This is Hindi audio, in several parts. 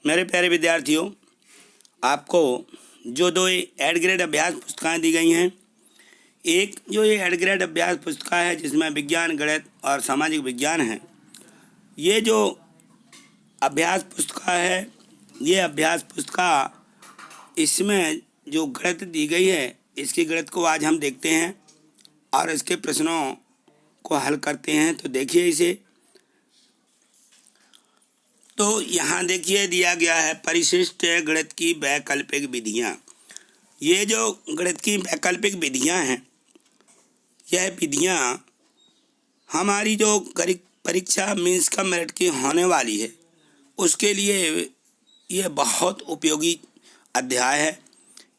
मेरे प्यारे विद्यार्थियों, आपको जो दो एड ग्रेड अभ्यास पुस्तकें दी गई हैं, एक जो ये एड ग्रेड अभ्यास पुस्तिका है जिसमें विज्ञान, गणित और सामाजिक विज्ञान है। ये जो अभ्यास पुस्तिका है, ये अभ्यास पुस्तिका, इसमें जो गणित दी गई है, इसकी गणित को आज हम देखते हैं और इसके प्रश्नों को हल करते हैं। तो देखिए इसे, तो यहाँ देखिए दिया गया है परिशिष्ट गणित की वैकल्पिक विधियाँ। ये जो गणित की वैकल्पिक विधियाँ हैं, यह विधियाँ हमारी जो परीक्षा मीन्स का मेरिट की होने वाली है, उसके लिए ये बहुत उपयोगी अध्याय है।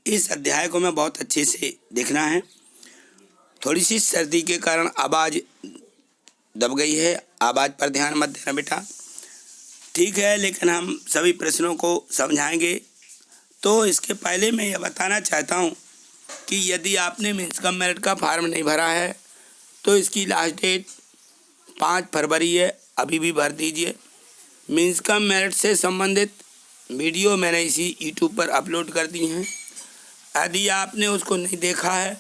इस अध्याय को मैं बहुत अच्छे से देखना है। थोड़ी सी सर्दी के कारण आवाज़ दब गई है, आवाज़ पर ध्यान मत देना बेटा, ठीक है, लेकिन हम सभी प्रश्नों को समझाएंगे। तो इसके पहले मैं यह बताना चाहता हूँ कि यदि आपने मीन्स कम मेरिट का फॉर्म नहीं भरा है तो इसकी लास्ट डेट 5 फरवरी है, अभी भी भर दीजिए। मीन्स कम मेरिट से संबंधित वीडियो मैंने इसी यूट्यूब पर अपलोड कर दी हैं। यदि आपने उसको नहीं देखा है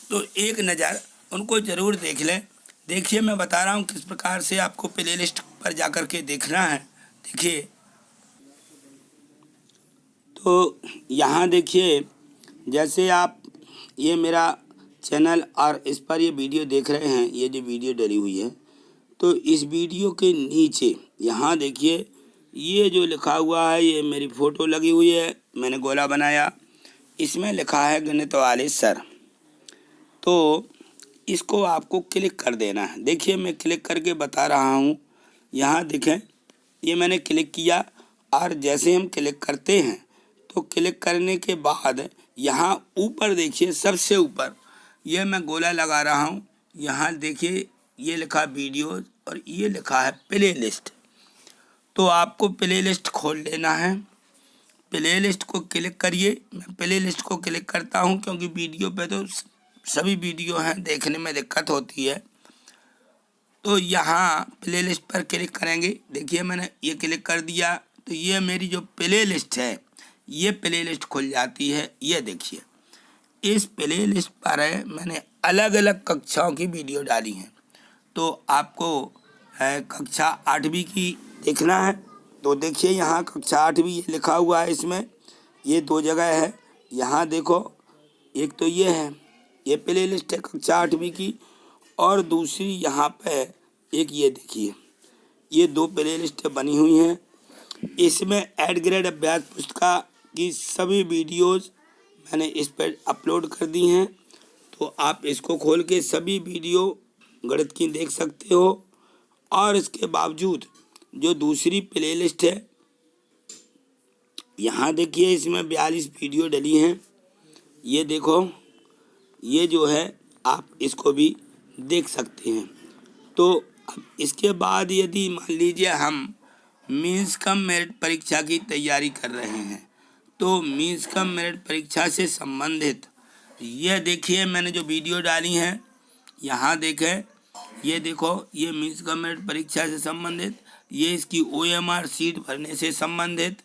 तो एक नज़र उनको ज़रूर देख लें। देखिए, मैं बता रहा हूँ किस प्रकार से आपको प्ले लिस्ट पर जा कर के देखना है। देखिए, तो यहाँ देखिए, जैसे आप ये मेरा चैनल और इस पर ये वीडियो देख रहे हैं, ये जो वीडियो डली हुई है, तो इस वीडियो के नीचे यहाँ देखिए, ये जो लिखा हुआ है, ये मेरी फ़ोटो लगी हुई है, मैंने गोला बनाया, इसमें लिखा है गणित वाले सर। तो इसको आपको क्लिक कर देना है। देखिए, मैं क्लिक करके बता रहा हूँ। यहाँ देखें, ये मैंने क्लिक किया और जैसे हम क्लिक करते हैं तो क्लिक करने के बाद यहाँ ऊपर देखिए, सबसे ऊपर ये मैं गोला लगा रहा हूँ। यहाँ देखिए, ये लिखा वीडियोज़ और ये लिखा है प्ले लिस्ट। तो आपको प्ले लिस्ट खोल लेना है। प्ले लिस्ट को क्लिक करिए। मैं प्ले लिस्ट को क्लिक करता हूँ क्योंकि वीडियो पे तो सभी वीडियो हैं, देखने में दिक्कत होती है। तो यहाँ प्ले लिस्ट पर क्लिक करेंगे। देखिए, मैंने ये क्लिक कर दिया तो ये मेरी जो प्ले लिस्ट है, ये प्ले लिस्ट खुल जाती है। ये देखिए, इस प्ले लिस्ट पर मैंने अलग अलग कक्षाओं की वीडियो डाली हैं। तो आपको कक्षा 8वीं की देखना है तो देखिए, यहाँ कक्षा 8वीं ये लिखा हुआ है। इसमें ये 2 जगह है। यहाँ देखो, एक तो ये है, ये प्ले लिस्ट है कक्षा 8वीं की, और दूसरी यहाँ पे एक ये देखिए, ये 2 प्ले लिस्टें बनी हुई हैं। इसमें एड ग्रेड अभ्यास पुस्तिका की सभी वीडियोज़ मैंने इस पर अपलोड कर दी हैं। तो आप इसको खोल के सभी वीडियो गणित की देख सकते हो। और इसके बावजूद जो दूसरी प्ले लिस्ट है, यहाँ देखिए, इसमें 42 वीडियो डली हैं। ये देखो, ये जो है आप इसको भी देख सकते हैं। तो अब इसके बाद यदि मान लीजिए हम मीन्स कम मेरिट परीक्षा की तैयारी कर रहे हैं, तो मीन्स कम मेरिट परीक्षा से संबंधित ये देखिए मैंने जो वीडियो डाली हैं, यहाँ देखें, ये देखो, ये मीन्स कम मेरिट परीक्षा से संबंधित, ये इसकी OMR सीट भरने से संबंधित,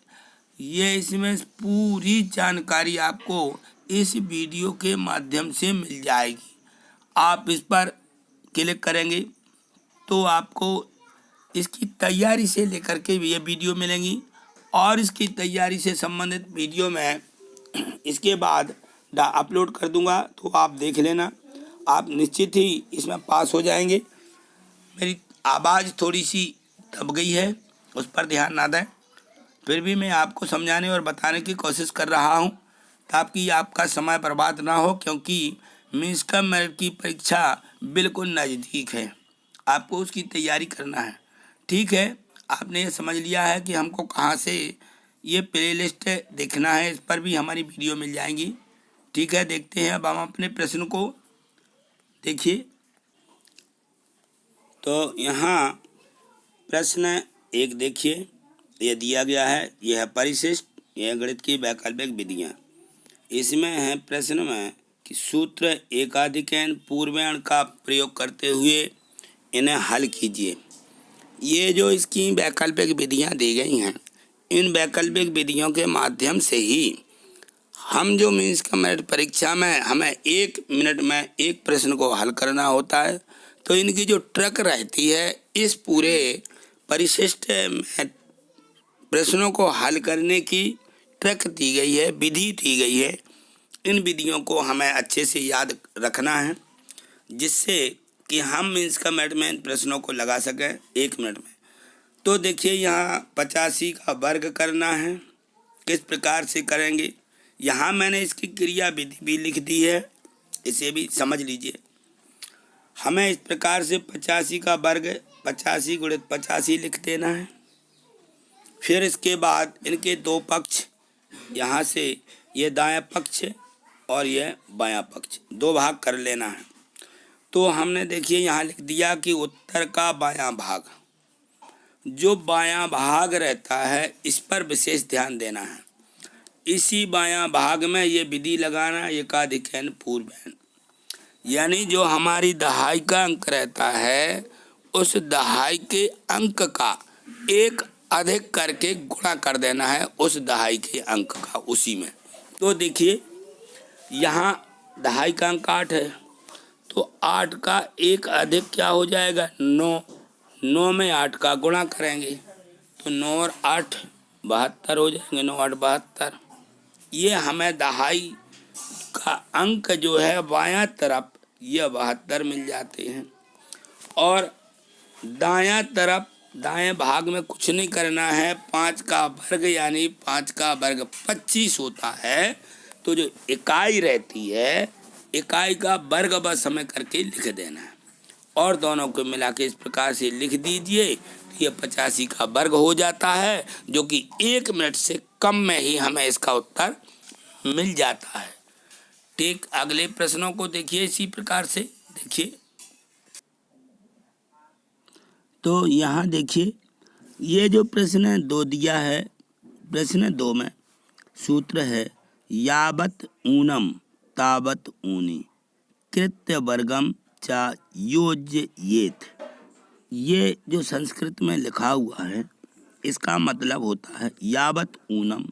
ये इसमें पूरी जानकारी आपको इस वीडियो के माध्यम से मिल जाएगी। आप इस पर क्लिक करेंगे तो आपको इसकी तैयारी से लेकर के ये वीडियो मिलेंगी और इसकी तैयारी से संबंधित वीडियो मैं इसके बाद अपलोड कर दूंगा। तो आप देख लेना, आप निश्चित ही इसमें पास हो जाएंगे। मेरी आवाज़ थोड़ी सी दब गई है, उस पर ध्यान ना दें, फिर भी मैं आपको समझाने और बताने की कोशिश कर रहा हूँ ताकि आपका समय बर्बाद ना हो, क्योंकि मीन्स कम मेरिट की परीक्षा बिल्कुल नज़दीक है, आपको उसकी तैयारी करना है। ठीक है, आपने ये समझ लिया है कि हमको कहाँ से ये प्ले लिस्ट देखना है, इस पर भी हमारी वीडियो मिल जाएंगी। ठीक है, देखते हैं अब हम अपने प्रश्न को। देखिए, तो यहाँ प्रश्न 1 देखिए, ये दिया गया है, यह है परिशिष्ट, यह गणित की वैकल्पिक विधियाँ। इसमें है प्रश्न में कि सूत्र एकाधिकरण पूर्वण का प्रयोग करते हुए इन्हें हल कीजिए। ये जो इसकी वैकल्पिक विधियाँ दी गई हैं, इन वैकल्पिक विधियों के माध्यम से ही हम जो मीन्स का मेरिट परीक्षा में हमें 1 मिनट में एक प्रश्न को हल करना होता है, तो इनकी जो ट्रिक रहती है, इस पूरे परिशिष्ट में प्रश्नों को हल करने की ट्रिक दी गई है, विधि दी गई है। इन विधियों को हमें अच्छे से याद रखना है, जिससे कि हम मीन्स का मेरिट में इन प्रश्नों को लगा सकें 1 मिनट में। तो देखिए, यहाँ 85 का वर्ग करना है, किस प्रकार से करेंगे। यहाँ मैंने इसकी क्रिया विधि भी लिख दी है, इसे भी समझ लीजिए। हमें इस प्रकार से 85 का वर्ग 85 गुणित 85 लिख देना है। फिर इसके बाद इनके दो पक्ष, यहाँ से ये दायां पक्ष और ये बायां पक्ष, दो भाग कर लेना है। तो हमने देखिए यहाँ लिख दिया कि उत्तर का बायां भाग, जो बायां भाग रहता है इस पर विशेष ध्यान देना है। इसी बायां भाग में ये विधि लगाना, एकाधिकैन पूर्वैन, यानी जो हमारी दहाई का अंक रहता है उस दहाई के अंक का एक अधिक करके गुणा कर देना है उस दहाई के अंक का, उसी में। तो देखिए, यहाँ दहाई का अंक 8 है, तो 8 का एक अधिक क्या हो जाएगा, 9। 9 में 8 का गुणा करेंगे तो 9 और 8 72 हो जाएंगे, 9 8 72। ये हमें दहाई का अंक जो है बायां तरफ ये 72 मिल जाते हैं। और दायां तरफ दाएं भाग में कुछ नहीं करना है, 5 का वर्ग यानी 5 का वर्ग 25 होता है। तो जो इकाई रहती है, इकाई का वर्ग बस हमें करके लिख देना है और दोनों को मिला के इस प्रकार से लिख दीजिए, तो ये 85 का वर्ग हो जाता है, जो कि 1 मिनट से कम में ही हमें इसका उत्तर मिल जाता है। ठीक, अगले प्रश्नों को देखिए इसी प्रकार से। देखिए, तो यहाँ देखिए, ये जो प्रश्न 2 दिया है, प्रश्न 2 में सूत्र है यावत ऊनम तावत ऊनी कृत्य वर्गम चा योज्येत। ये जो संस्कृत में लिखा हुआ है, इसका मतलब होता है यावत ऊनम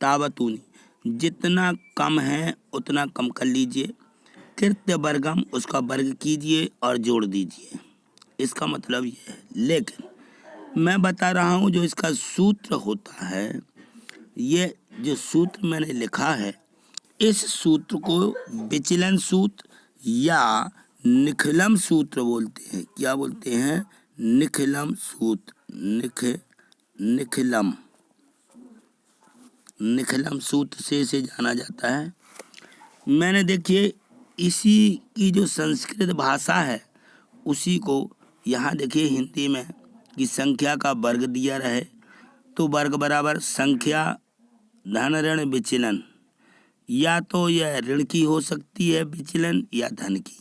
तावत ऊनी, जितना कम है उतना कम कर लीजिए, कृत्य वर्गम उसका वर्ग कीजिए और जोड़ दीजिए। इसका मतलब ये है। लेकिन मैं बता रहा हूँ जो इसका सूत्र होता है, ये जो सूत्र मैंने लिखा है, इस सूत्र को विचलन सूत्र या निखिलम सूत्र बोलते हैं। क्या बोलते हैं? निखिलम सूत्र। निखिलम सूत्र से इसे जाना जाता है। मैंने देखिए इसी की जो संस्कृत भाषा है उसी को यहाँ देखिए हिंदी में कि संख्या का वर्ग दिया रहे तो वर्ग बराबर संख्या धन ऋण विचलन, या तो यह ऋण की हो सकती है विचलन या धन की।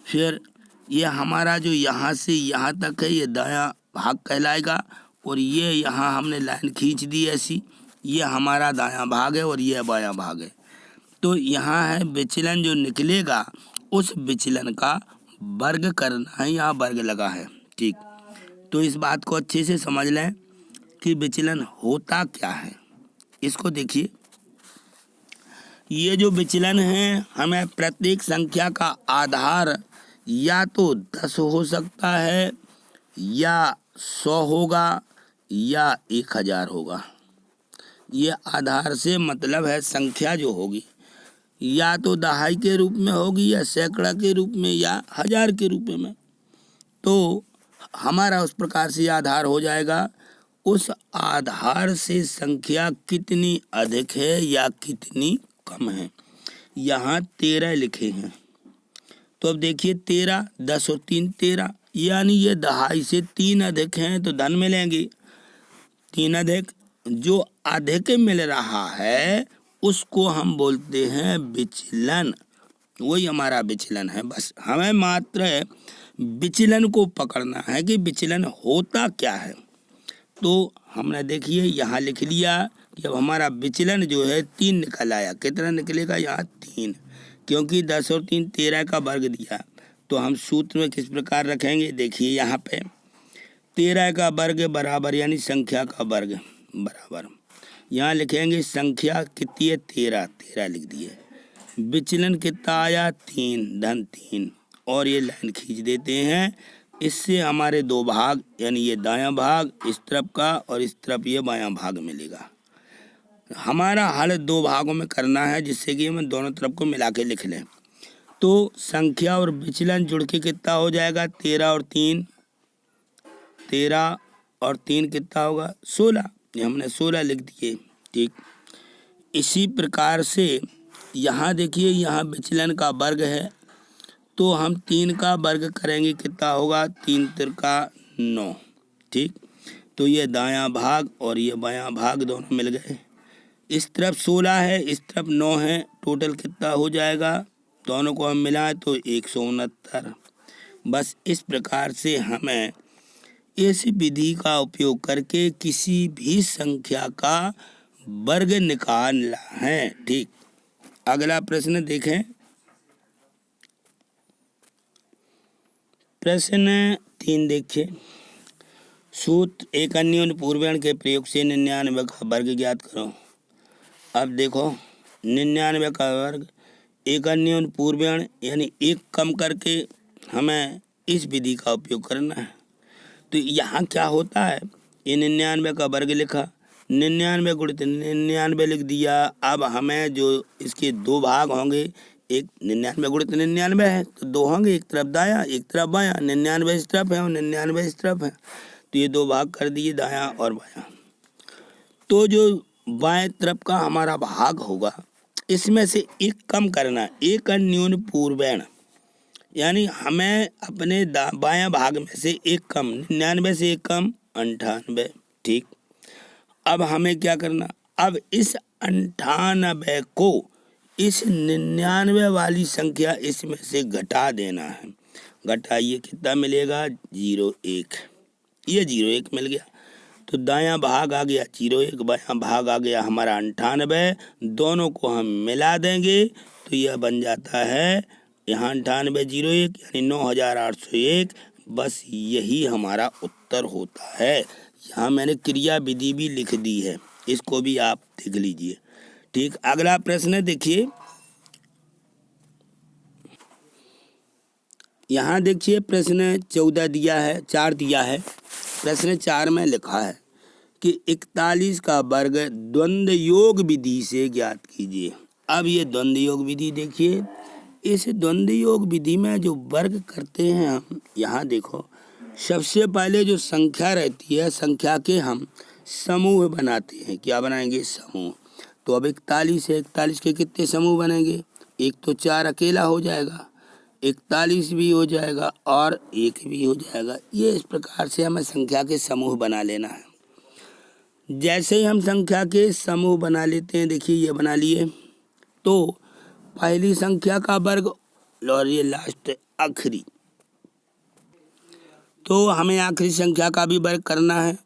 फिर ये हमारा जो यहाँ से यहाँ तक है ये दायां भाग कहलाएगा और ये यहाँ हमने लाइन खींच दी ऐसी, ये हमारा दायां भाग है और ये बायां भाग है। तो यहाँ है विचलन जो निकलेगा उस विचलन का वर्ग करना है, यहाँ वर्ग लगा है। ठीक, तो इस बात को अच्छे से समझ लें कि विचलन होता क्या है। इसको देखिए, ये जो विचलन है हमें प्रत्येक संख्या का आधार या तो 10 हो सकता है या 100 होगा या 1000 होगा। ये आधार से मतलब है संख्या जो होगी या तो दहाई के रूप में होगी या सैकड़ा के रूप में या 1000 के रूप में। तो हमारा उस प्रकार से आधार हो जाएगा। उस आधार से संख्या कितनी अधिक है या कितनी कम है। यहाँ 13 लिखे हैं, तो अब देखिए 13, 10 और 3 13, यानी ये दहाई से 3 अधिक हैं तो धन मिलेंगे। 3 अधिक, जो अधिक मिल रहा है उसको हम बोलते हैं विचलन। वही हमारा विचलन है। बस हमें मात्र विचलन को पकड़ना है कि विचलन होता क्या है। तो हमने देखिए यहाँ लिख लिया कि अब हमारा विचलन जो है 3 निकल आया। कितना निकलेगा? यहाँ 3, क्योंकि 10 और 3 13 का वर्ग दिया। तो हम सूत्र में किस प्रकार रखेंगे? देखिए यहाँ पे 13 का वर्ग बराबर यानी संख्या का वर्ग बराबर। यहाँ लिखेंगे संख्या कितनी है 13, 13 लिख दिए। विचलन कितना आया 3 धन 3, और ये लाइन खींच देते हैं। इससे हमारे दो भाग यानी ये दायां भाग इस तरफ का और इस तरफ ये बायां भाग मिलेगा। हमारा हल दो भागों में करना है जिससे कि हम दोनों तरफ को मिला के लिख लें। तो संख्या और विचलन जुड़ के कितना हो जाएगा 13 और 3, 13 और 3 कितना होगा 16। ये हमने 16 लिख दिए। ठीक, इसी प्रकार से यहाँ देखिए, यहाँ विचलन का वर्ग है तो हम 3 का वर्ग करेंगे, कितना होगा 3 तिरका 9। ठीक, तो ये दायां भाग और ये बायां भाग दोनों मिल गए। इस तरफ 16 है, इस तरफ 9 है, टोटल कितना हो जाएगा, दोनों को हम मिलाएं तो 169। बस इस प्रकार से हमें इस विधि का उपयोग करके किसी भी संख्या का वर्ग निकालना है। ठीक, अगला प्रश्न देखें। प्रश्न 3 देखिए। सूत्र एक अन्योन्य पूर्वण के प्रयोग से 99 का वर्ग ज्ञात करो। अब देखो 99 का वर्ग एक अन्योन्य पूर्वण यानी एक कम करके हमें इस विधि का उपयोग करना है। तो यहाँ क्या होता है, ये 99 का वर्ग लिखा, 99 गुणित 99 लिख दिया। अब हमें जो इसके दो भाग होंगे, एक 99 गुणित 99 है तो दो होंगे, एक तरफ दायां एक तरफ बायां, 99 इस तरफ है और 99 इस तरफ है, तो ये दो भाग कर दिए दायां और बायां। तो जो बाएं तरफ का हमारा भाग होगा इसमें से एक कम करना, एक अन्योन्य पूर्वण यानी हमें अपने बायां भाग में से एक कम, 99 से एक कम 98। ठीक, अब हमें क्या करना, अब इस 98 को इस 99 वाली संख्या इसमें से घटा देना है। घटाइए, कितना मिलेगा 01, ये 01 मिल गया। तो दायां भाग आ गया 01, बायां भाग आ गया हमारा 98, दोनों को हम मिला देंगे तो यह बन जाता है यहाँ 98 01 यानी 9801। बस यही हमारा उत्तर होता है। यहाँ मैंने क्रिया विधि भी लिख दी है, इसको भी आप देख लीजिए। ठीक, अगला प्रश्न देखिए। यहाँ देखिए प्रश्न 14 दिया है, 4 दिया है। प्रश्न 4 में लिखा है कि 41 का वर्ग द्वंद्व योग विधि से ज्ञात कीजिए। अब ये द्वंद्व योग विधि देखिए, इस द्वंद्व योग विधि में जो वर्ग करते हैं हम, यहाँ देखो सबसे पहले जो संख्या रहती है, संख्या के हम समूह बनाते हैं। क्या बनाएंगे, समूह। तो अब 41 है, 41 के कितने समूह बनेंगे, एक तो 4 अकेला हो जाएगा, 41 भी हो जाएगा और 1 भी हो जाएगा। ये इस प्रकार से हमें संख्या के समूह बना लेना है। जैसे ही हम संख्या के समूह बना लेते हैं, देखिए ये बना लिए, तो पहली संख्या का वर्ग और ये लास्ट आखिरी, तो हमें आखिरी संख्या का भी वर्ग करना है।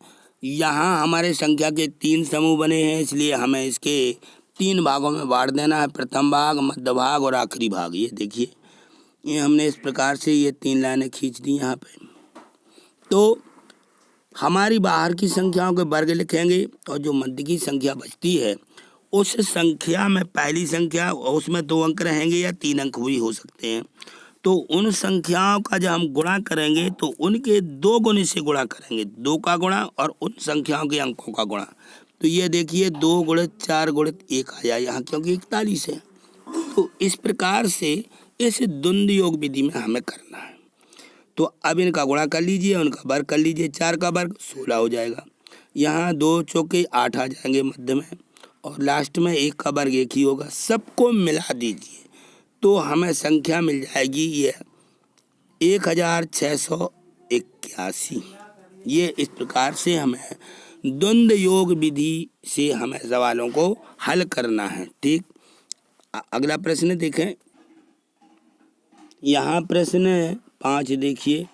यहाँ हमारे संख्या के 3 समूह बने हैं, इसलिए हमें इसके 3 भागों में बांट देना है, प्रथम भाग, मध्य भाग और आखिरी भाग। ये देखिए, ये हमने इस प्रकार से ये 3 लाइनें खींच दी यहाँ पे। तो हमारी बाहर की संख्याओं के वर्ग लिखेंगे और जो मध्य की संख्या बचती है उस संख्या में पहली संख्या, उसमें 2 अंक रहेंगे या 3 अंक भी हो सकते हैं, तो उन संख्याओं का जब हम गुणा करेंगे तो उनके 2 गुणे से गुणा करेंगे, 2 का गुणा और उन संख्याओं के अंकों का गुणा। तो ये देखिए 2 गुणित 4 गुणित 1 आ जाए यहाँ, क्योंकि 41 है। तो इस प्रकार से इस द्वंद्व योग विधि में हमें करना है। तो अब इनका गुणा कर लीजिए, उनका वर्ग कर लीजिए, 4 का वर्ग 16 हो जाएगा। यहाँ 2 चौके 8 आ जाएंगे मध्य में, और लास्ट में 1 का वर्ग 1 ही होगा। सबको मिला दीजिए तो हमें संख्या मिल जाएगी ये 1681। ये इस प्रकार से हमें द्वंद्व योग विधि से हमें सवालों को हल करना है। ठीक, अगला प्रश्न देखें। यहाँ प्रश्न 5 देखिए,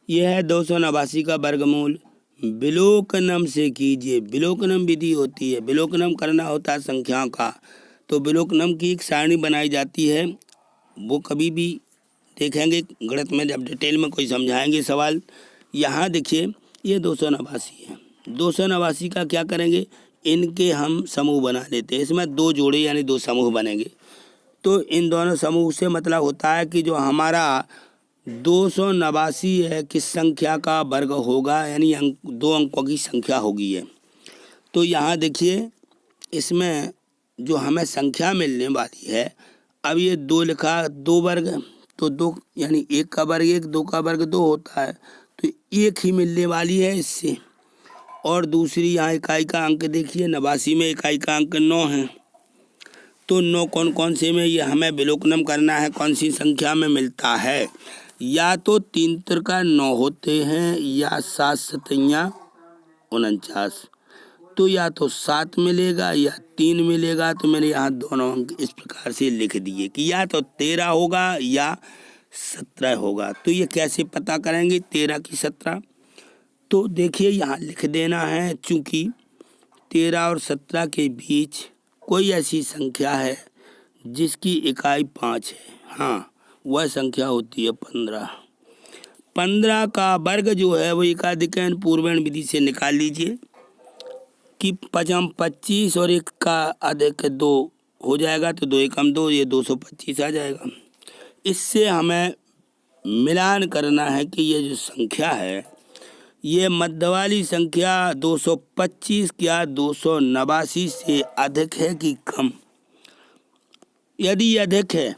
यह है 289 का वर्गमूल विलोकनम से कीजिए। विलोकनम विधि होती है, विलोकनम करना होता है संख्याओं का, तो विलोकनम की एक सारणी बनाई जाती है। वो कभी भी देखेंगे गणित में जब डिटेल में कोई समझाएंगे सवाल। यहाँ देखिए ये 289 है, 289 का क्या करेंगे, इनके हम समूह बना लेते हैं। इसमें 2 जोड़े यानी 2 समूह बनेंगे। तो इन दोनों समूह से मतलब होता है कि जो हमारा 289 है किस संख्या का वर्ग होगा, यानी 2 अंकों की संख्या होगी ये। तो यहाँ देखिए इसमें जो हमें संख्या मिलने वाली है, अब ये 2 लिखा, 2 वर्ग, तो 2 यानी 1 का वर्ग 1, 2 का वर्ग 2 होता है, तो 1 ही मिलने वाली है इससे। और दूसरी यहाँ इकाई का अंक देखिए, 89 में इकाई का अंक 9 है। तो 9 कौन कौन से में, ये हमें विलोकनम करना है कौन सी संख्या में मिलता है। या तो 3 तिरका 9 होते हैं, या 7 सतैया 49। तो या तो 7 मिलेगा या 3 मिलेगा। तो मैंने यहाँ दोनों अंक इस प्रकार से लिख दिए कि या तो 13 होगा या 17 होगा। तो ये कैसे पता करेंगे 13 की 17, तो देखिए यहाँ लिख देना है, चूँकि 13 और 17 के बीच कोई ऐसी संख्या है जिसकी इकाई 5 है, हाँ वह संख्या होती है 15। 15 का वर्ग जो है वो एकाधिकैन पूर्वेण विधि से निकाल लीजिए कि 5 25 और 1 का अधिक 2 हो जाएगा, तो 2 एकम 2, ये 225 आ जाएगा। इससे हमें मिलान करना है कि ये जो संख्या है ये मध्य वाली संख्या 225 क्या 289 से अधिक है कि कम। यदि अधिक है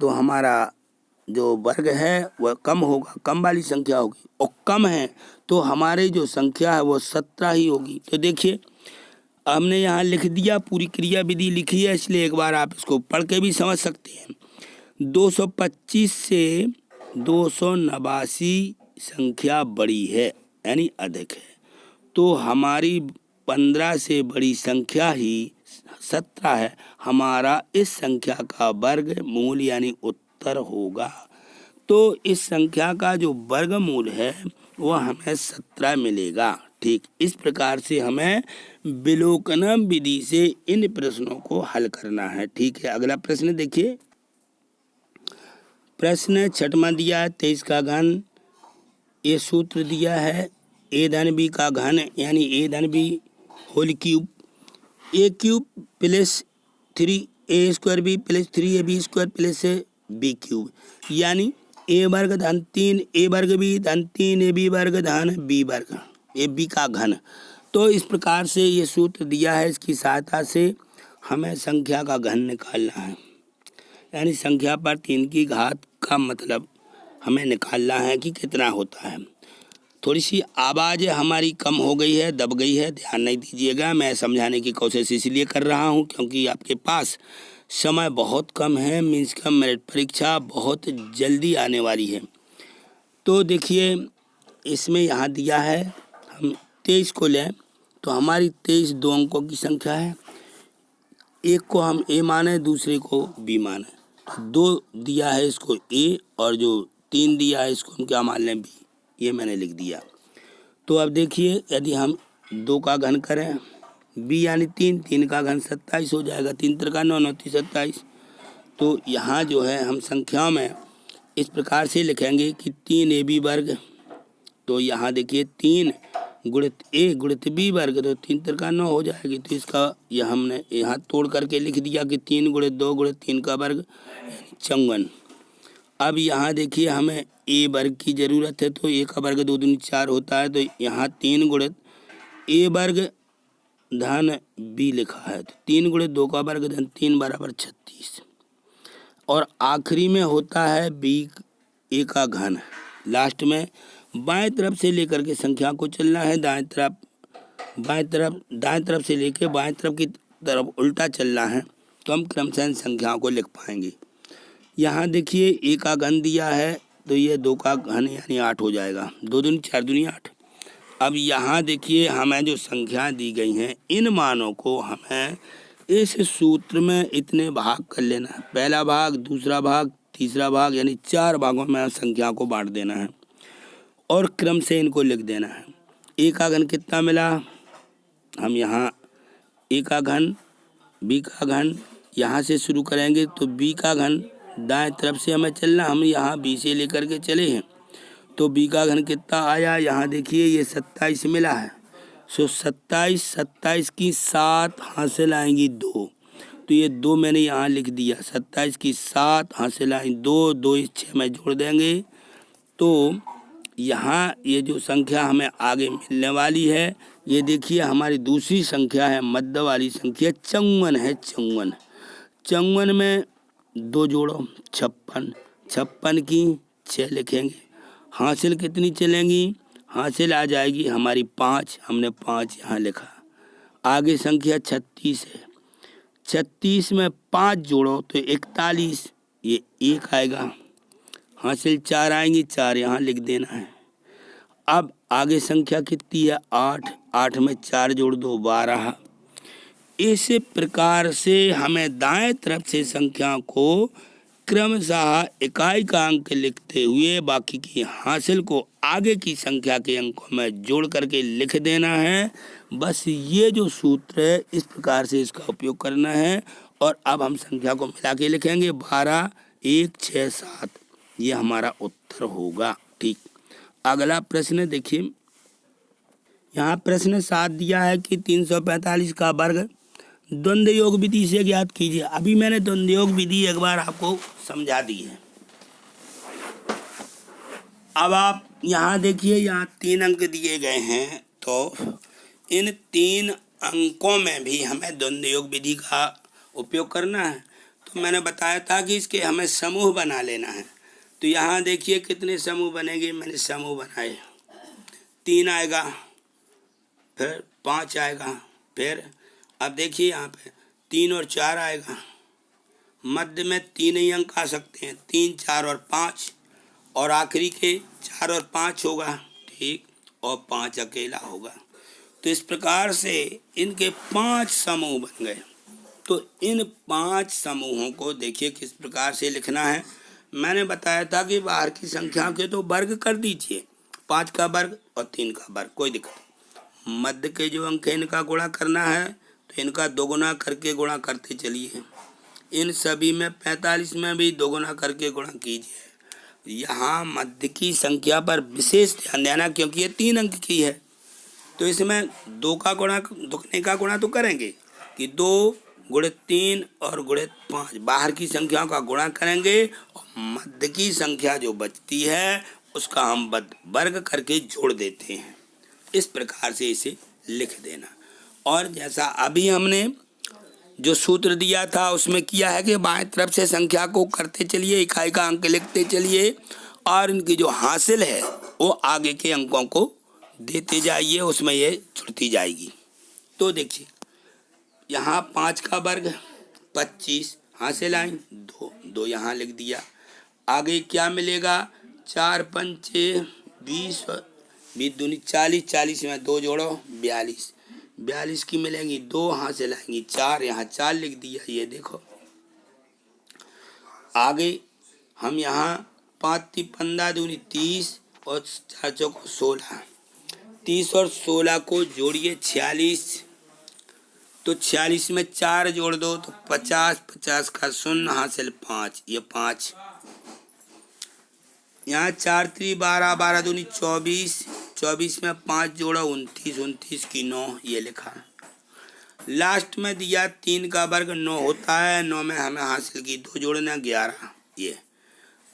तो हमारा जो वर्ग है वह कम होगा, कम वाली संख्या होगी, और कम है तो हमारी जो संख्या है वो 17 ही होगी। तो देखिए हमने यहाँ लिख दिया, पूरी क्रिया विधि लिखी है, इसलिए एक बार आप इसको पढ़ के भी समझ सकते हैं। 225 से 289 संख्या बड़ी है यानी अधिक है, तो हमारी 15 से बड़ी संख्या ही 17 है। हमारा इस संख्या का वर्गमूल यानी उत्तर होगा। तो इस संख्या का जो वर्गमूल है वह हमें 17 मिलेगा। ठीक इस प्रकार से हमें विलोकनम विधि से इन प्रश्नों को हल करना है। ठीक है, अगला प्रश्न देखिए। प्रश्न 6वां दिया है 23 का घन। ये सूत्र दिया है a धन b का घन यानी a धन b whole cube, a cube plus 3a square b plus 3ab square plus b cube, यानी a वर्ग धन 3a वर्ग b धन 3ab वर्ग धन b वर्ग, ये b का घन। तो इस प्रकार से ये सूत्र दिया है, इसकी सहायता से हमें संख्या का घन निकालना है, यानी संख्या पर 3 की घात का मतलब हमें निकालना है कि कितना होता है। थोड़ी सी आवाज़ हमारी कम हो गई है, दब गई है, ध्यान नहीं दीजिएगा। मैं समझाने की कोशिश इसलिए कर रहा हूँ क्योंकि आपके पास समय बहुत कम है, मीन्स का मेरिट परीक्षा बहुत जल्दी आने वाली है। तो देखिए इसमें यहाँ दिया है, हम 23 को लें तो हमारी 23 2 अंकों की संख्या है, एक को हम a माने दूसरे को b माने। तो 2 दिया है इसको a और जो 3 दिया है इसको हम क्या मान लें b, ये मैंने लिख दिया। तो अब देखिए यदि हम 2 का घन करें b यानी 3 का घन 27 हो जाएगा, 3 तिरका 9 9 27। तो यहाँ जो है हम संख्याओं में इस प्रकार से लिखेंगे कि 3ab वर्ग, तो यहाँ देखिए 3 गुणित a गुणित b वर्ग, तो 3 तिरका 9 हो जाएगी। तो इसका यह हमने यहाँ तोड़ करके लिख दिया कि 3 गुणित 2 गुणित 3 का वर्ग 54। अब यहाँ देखिए हमें a वर्ग की ज़रूरत है, तो a का वर्ग 2 दूनी 4 होता है, तो यहाँ 3 गुणित a वर्ग धन b लिखा है, तो 3 गुणित 2 का वर्ग धन 3 बराबर 36। और आखिरी में होता है b a का घन। लास्ट में बाएं तरफ से लेकर के संख्या को चलना है, दाएं तरफ से लेकर बाएं तरफ की तरफ उल्टा चलना है, तो हम क्रमशः संख्याओं को लिख पाएंगे। यहाँ देखिए a का घन दिया है, तो ये 2 का घन यानी 8 हो जाएगा, 2 दूनी 4 दूनी 8। अब यहाँ देखिए हमें जो संख्या दी गई हैं इन मानों को हमें इस सूत्र में इतने भाग कर लेना है, पहला भाग, दूसरा भाग, तीसरा भाग, यानी 4 भागों में संख्या को बांट देना है और क्रम से इनको लिख देना है। a का घन कितना मिला, हम यहाँ a का घन b का घन यहाँ से शुरू करेंगे, तो b का घन दाएं तरफ से हमें चलना, हम यहाँ b से लेकर के चले हैं, तो b का घन कितना आया, यहाँ देखिए ये 27 मिला है, सो 27, 27 की 7 हासिल आएंगी 2, तो ये 2 मैंने यहाँ लिख दिया। 27 की 7 हासिल आएंगी 2, 2 इस 6 में जोड़ देंगे तो यहाँ ये जो संख्या हमें आगे मिलने वाली है, ये देखिए हमारी दूसरी संख्या है, मध्य वाली संख्या 54 है। 54, 54 में 2 जोड़ो 56, 56 की 6 लिखेंगे। हासिल कितनी चलेंगी? हासिल आ जाएगी हमारी 5, हमने 5 यहाँ लिखा। आगे संख्या 36 है, 36 में 5 जोड़ो तो 41, ये 1 आएगा। हासिल 4 आएंगी, 4 यहाँ लिख देना है। अब आगे संख्या कितनी है? 8, 8 में 4 जोड़ दो 12। इस प्रकार से हमें दाएं तरफ से संख्या को क्रमशः इकाई का अंक लिखते हुए बाकी की हासिल को आगे की संख्या के अंकों में जोड़ करके लिख देना है। बस ये जो सूत्र है इस प्रकार से इसका उपयोग करना है। और अब हम संख्या को मिला के लिखेंगे 12, 1, 6, 7, ये हमारा उत्तर होगा। ठीक, अगला प्रश्न देखिए, यहाँ प्रश्न 7 दिया है कि 345 का वर्ग द्वंद्व योग विधि से ज्ञात कीजिए। अभी मैंने द्वंद्व योग विधि एक बार आपको समझा दी है। अब आप यहाँ देखिए, यहाँ 3 अंक दिए गए हैं, तो इन 3 अंकों में भी हमें द्वंद्व योग विधि का उपयोग करना है। तो मैंने बताया था कि इसके हमें समूह बना लेना है। तो यहाँ देखिए कितने समूह बनेंगे, मैंने समूह बनाए। 3 आएगा, फिर 5 आएगा, फिर अब देखिए यहाँ पे 3 और 4 आएगा। मध्य में 3 ही अंक आ सकते हैं, 3, 4 और 5, और आखिरी के 4 और 5 होगा। ठीक, और 5 अकेला होगा। तो इस प्रकार से इनके 5 समूह बन गए। तो इन 5 समूहों को देखिए किस प्रकार से लिखना है। मैंने बताया था कि बाहर की संख्या के तो वर्ग कर दीजिए, 5 का वर्ग और 3 का वर्ग, कोई दिक्कत नहीं। मध्य के जो अंक है इनका गुणा करना है, तो इनका दोगुना करके गुणा करते चलिए। इन सभी में 45 में भी दोगुना करके गुणा कीजिए। यहाँ मध्य की संख्या पर विशेष ध्यान देना, क्योंकि ये 3 अंक की है। तो इसमें 2 का गुणा, दुगने का गुणा तो करेंगे कि 2 गुणित 3 और गुणित 5, बाहर की संख्याओं का गुणा करेंगे और मध्य की संख्या जो बचती है उसका हम वर्ग करके जोड़ देते हैं। इस प्रकार से इसे लिख देना। और जैसा अभी हमने जो सूत्र दिया था उसमें किया है कि बाएं तरफ से संख्या को करते चलिए, इकाई का अंक लिखते चलिए, और इनकी जो हासिल है वो आगे के अंकों को देते जाइए, उसमें ये जुड़ती जाएगी। तो देखिए यहाँ 5 का वर्ग 25 हासिल आए, 2 यहाँ लिख दिया। आगे क्या मिलेगा? 4 पंचे 20, 20 दूनी 40, 40 में 2 जोड़ो 42, 42 की मिलेंगी 2, हासिल आएंगी 4, यहाँ 4 लिख दिया। ये देखो आगे हम यहाँ 5 × 15 दूनी 30 और 4 चौको 16, 30 और 16 को जोड़िए 46, तो 46 में 4 जोड़ दो तो 50, 50 का 0, हासिल 5, ये 5। यहाँ 4 × 3 12, 12 दूनी 24, 24 में 5 जोड़ा 29, 29 की 9, ये लिखा। लास्ट में दिया 3 का वर्ग 9 होता है, 9 में हमें हासिल की 2 जोड़ना 11, ये।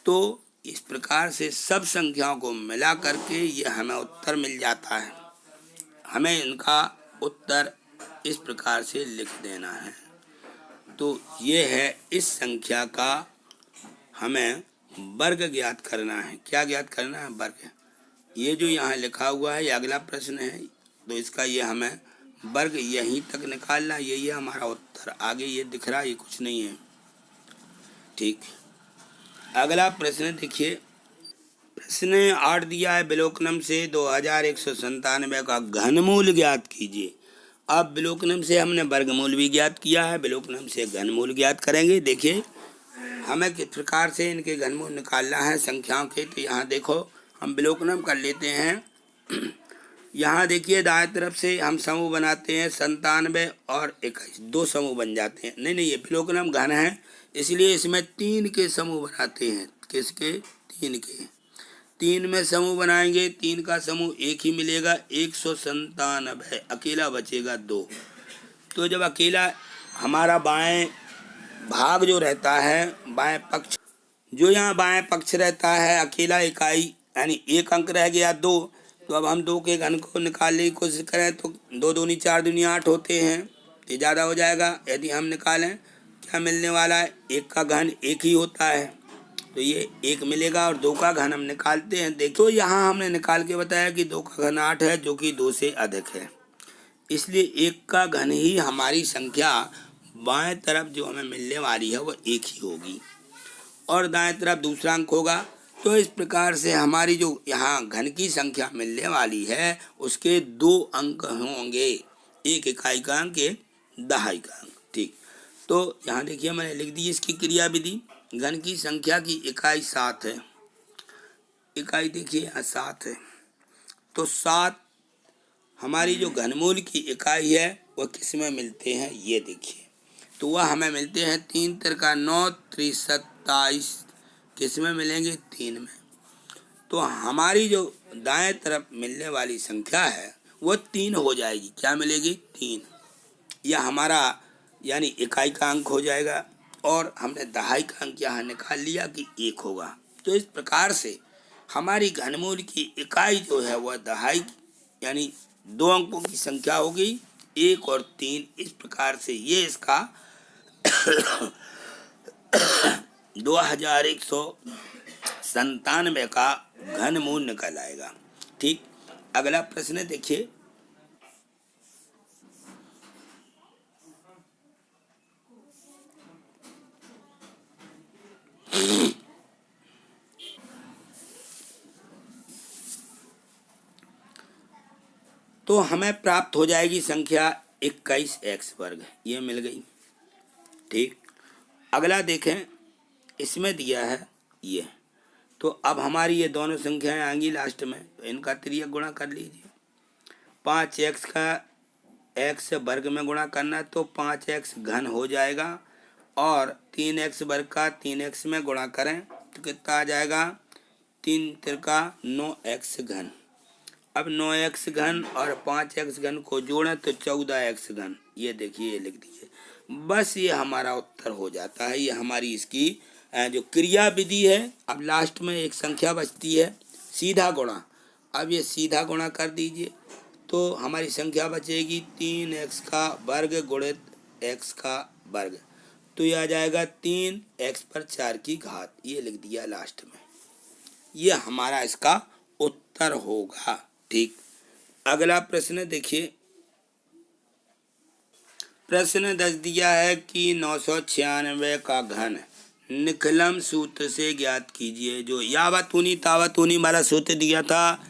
तो इस प्रकार से सब संख्याओं को मिला करके ये हमें उत्तर मिल जाता है। हमें इनका उत्तर इस प्रकार से लिख देना है। तो ये है इस संख्या का हमें वर्ग ज्ञात करना है। क्या ज्ञात करना है? वर्ग। ये जो यहाँ लिखा हुआ है ये अगला प्रश्न है, तो इसका ये हमें वर्ग यहीं तक निकालना, यही है हमारा उत्तर। आगे ये दिख रहा है, ये कुछ नहीं है। ठीक, अगला प्रश्न देखिए, प्रश्न 8 दिया है, विलोकनम से 2197 का घनमूल ज्ञात कीजिए। अब विलोकनम से हमने वर्गमूल भी ज्ञात किया है, विलोकनम से घनमूल ज्ञात करेंगे। देखिए हमें किस प्रकार से इनके घनमूल निकालना है संख्याओं के। तो यहाँ देखो हम विलोकनम कर लेते हैं। यहाँ देखिए दाएं तरफ से हम समूह बनाते हैं 97 और 21, 2 समूह बन जाते हैं। नहीं, ये विलोकनम घन है, इसलिए इसमें 3 के समूह बनाते हैं। किसके? 3 के। तीन में समूह बनाएंगे, तीन का समूह एक ही मिलेगा, 197, अकेला बचेगा 2। तो जब अकेला हमारा बाएं भाग जो रहता है, बाएं पक्ष जो यहाँ बाएं पक्ष रहता है, अकेला इकाई यानी एक अंक रह गया 2। तो अब हम 2 के घन को निकालने की कोशिश करें तो 2 दूनी 4 दूनी 8 होते हैं, तो ज़्यादा हो जाएगा। यदि हम निकालें क्या मिलने वाला है, 1 का घन 1 ही होता है, तो ये 1 मिलेगा और 2 का घन हम निकालते हैं। देखो यहाँ हमने निकाल के बताया कि 2 का घन 8 है, जो कि 2 से अधिक है, इसलिए 1 का घन ही हमारी संख्या बाएं तरफ जो हमें मिलने वाली है वो 1 ही होगी और दाएं तरफ दूसरा अंक होगा। तो इस प्रकार से हमारी जो यहाँ घन की संख्या मिलने वाली है उसके 2 अंक होंगे, एक इकाई का अंक, एक दहाई का अंक। ठीक, तो यहाँ देखिए मैंने लिख दी इसकी क्रिया विधि। घन की संख्या की इकाई 7 है, इकाई देखिए यहाँ 7 है, तो 7 हमारी जो घनमूल की इकाई है वह किस में मिलते हैं, ये देखिए। तो वह हमें मिलते हैं 3 तिरका 9 3 27, किस में मिलेंगे, 3 में। तो हमारी जो दाएं तरफ मिलने वाली संख्या है वो 3 हो जाएगी, क्या मिलेगी, 3। यह हमारा यानी इकाई का अंक हो जाएगा और हमने दहाई का अंक यहाँ निकाल लिया कि 1 होगा। तो इस प्रकार से हमारी घनमूल की इकाई जो है वह दहाई यानी 2 अंकों की संख्या होगी, 1 और 3। इस प्रकार से ये इसका 2197 का घनमूल निकल आएगा। ठीक, अगला प्रश्न देखिए। तो हमें प्राप्त हो जाएगी संख्या 21x वर्ग, ये मिल गई। ठीक, अगला देखें, इसमें दिया है ये, तो अब हमारी ये दोनों संख्याएं आएंगी लास्ट में, तो इनका तिर्यक गुणा कर लीजिए। 5x का x वर्ग में गुणा करना तो 5x घन हो जाएगा और 3x वर्ग का 3x में गुणा करें तो कितना आ जाएगा, 3 तिरका 9x घन। अब 9x घन और 5x घन को जोड़ें तो 14x घन, ये देखिए ये लिख दिए, बस ये हमारा उत्तर हो जाता है। ये हमारी इसकी जो क्रिया विधि है। अब लास्ट में एक संख्या बचती है सीधा गुणा, अब ये सीधा गुणा कर दीजिए तो हमारी संख्या बचेगी 3x का वर्ग गुणित x का वर्ग, तो ये आ जाएगा 3x पर 4 की घात, ये लिख दिया लास्ट में, ये हमारा इसका उत्तर होगा। ठीक, अगला प्रश्न देखिए। प्रश्न 10 दिया है कि 996 का घन निकलम सूत्र से ज्ञात कीजिए। जो यावतूनी तावतूनी वाला सूत्र दिया था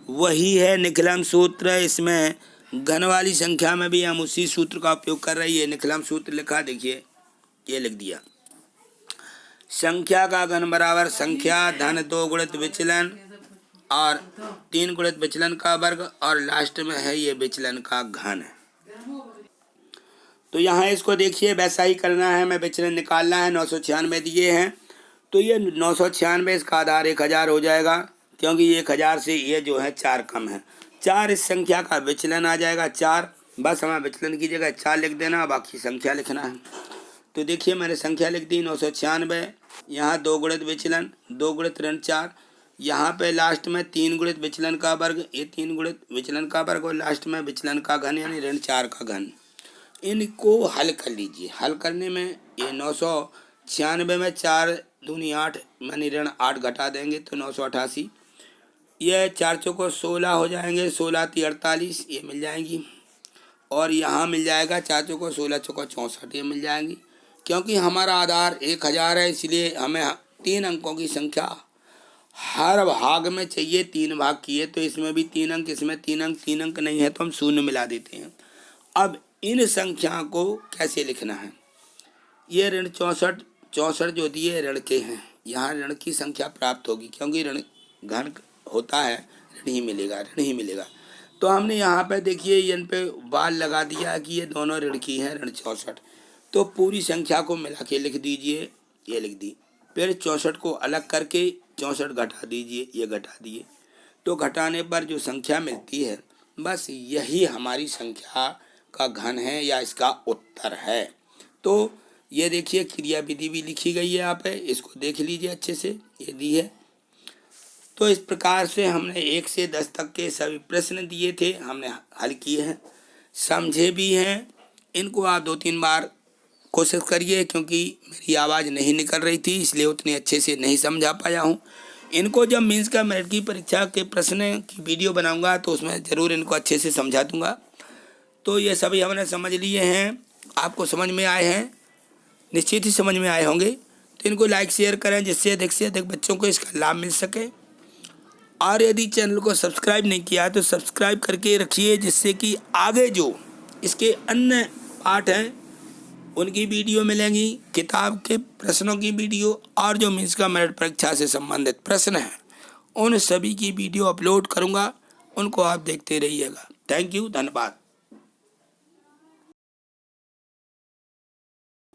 वही है निकलम सूत्र। इसमें घन वाली संख्या में भी हम उसी सूत्र का उपयोग कर रही है। निकलम सूत्र लिखा, देखिए ये लिख दिया, संख्या का घन बराबर संख्या धन 2 गुणित विचलन और 3 गुणित विचलन का वर्ग और लास्ट में है ये विचलन का घन। तो यहाँ इसको देखिए वैसा ही करना है, हमें विचलन निकालना है। 996 दिए हैं तो ये 996 इसका आधार 1000 हो जाएगा, क्योंकि 1000 से ये जो है 4 कम है। 4 इस संख्या का विचलन आ जाएगा, 4 बस हमें विचलन की जगह 4 लिख देना, बाकी संख्या लिखना है। तो देखिए मैंने संख्या लिख दी 996, यहाँ 2 गुणित विचलन 2 गुणित ऋण 4, यहाँ पे लास्ट में 3 गुणित विचलन का वर्ग, ये 3 गुणित विचलन का वर्ग और लास्ट में विचलन का घन यानी ऋण 4 का घन। इनको हल कर लीजिए। हल करने में ये 996 में 4 दूनी 8 यानी ऋण 8 घटा देंगे तो 988, ये 4 चौको 16 हो जाएंगे, 16 × 48 ये मिल जाएंगी और यहाँ मिल जाएगा 4 चौको 16 चौको 64 ये मिल जाएंगी। क्योंकि हमारा आधार 1000 है इसलिए हमें 3 अंकों की संख्या हर भाग में चाहिए, 3 भाग किए तो इसमें भी 3 अंक, इसमें 3 अंक नहीं है तो हम शून्य मिला देते हैं। अब इन संख्या को कैसे लिखना है, ये ऋण 64 जो दिए ऋण के हैं, यहाँ ऋण की संख्या प्राप्त होगी क्योंकि ऋण घन होता है, ऋण ही मिलेगा। तो हमने यहाँ पे देखिए इन पे बाल लगा दिया कि ये दोनों ऋण की हैं, ऋण 64। तो पूरी संख्या को मिला के लिख दीजिए, ये लिख दी। फिर 64 को अलग करके 64 घटा दीजिए, ये घटा दिए तो घटाने पर जो संख्या मिलती है बस यही हमारी संख्या का घन है या इसका उत्तर है। तो ये देखिए क्रिया विधि भी लिखी गई है यहाँ पे, इसको देख लीजिए अच्छे से, ये दी है। तो इस प्रकार से हमने 1 से 10 तक के सभी प्रश्न दिए थे, हमने हल किए हैं, समझे भी हैं। इनको आप 2-3 बार कोशिश करिए, क्योंकि मेरी आवाज़ नहीं निकल रही थी इसलिए उतने अच्छे से नहीं समझा पाया हूँ। इनको जब मीन्स का मेरिट की परीक्षा के प्रश्न की वीडियो बनाऊंगा तो उसमें ज़रूर इनको अच्छे से समझा दूंगा। तो ये सभी हमने समझ लिए हैं, आपको समझ में आए हैं, निश्चित ही समझ में आए होंगे। तो इनको लाइक शेयर करें जिससे अधिक से अधिक बच्चों को इसका लाभ मिल सके। और यदि चैनल को सब्सक्राइब नहीं किया है तो सब्सक्राइब करके रखिए, जिससे कि आगे जो इसके अन्य पार्ट हैं उनकी वीडियो मिलेंगी, किताब के प्रश्नों की वीडियो और जो मीन्स का मेरिट परीक्षा से संबंधित प्रश्न हैं उन सभी की वीडियो अपलोड करूंगा, उनको आप देखते रहिएगा। थैंक यू, धन्यवाद।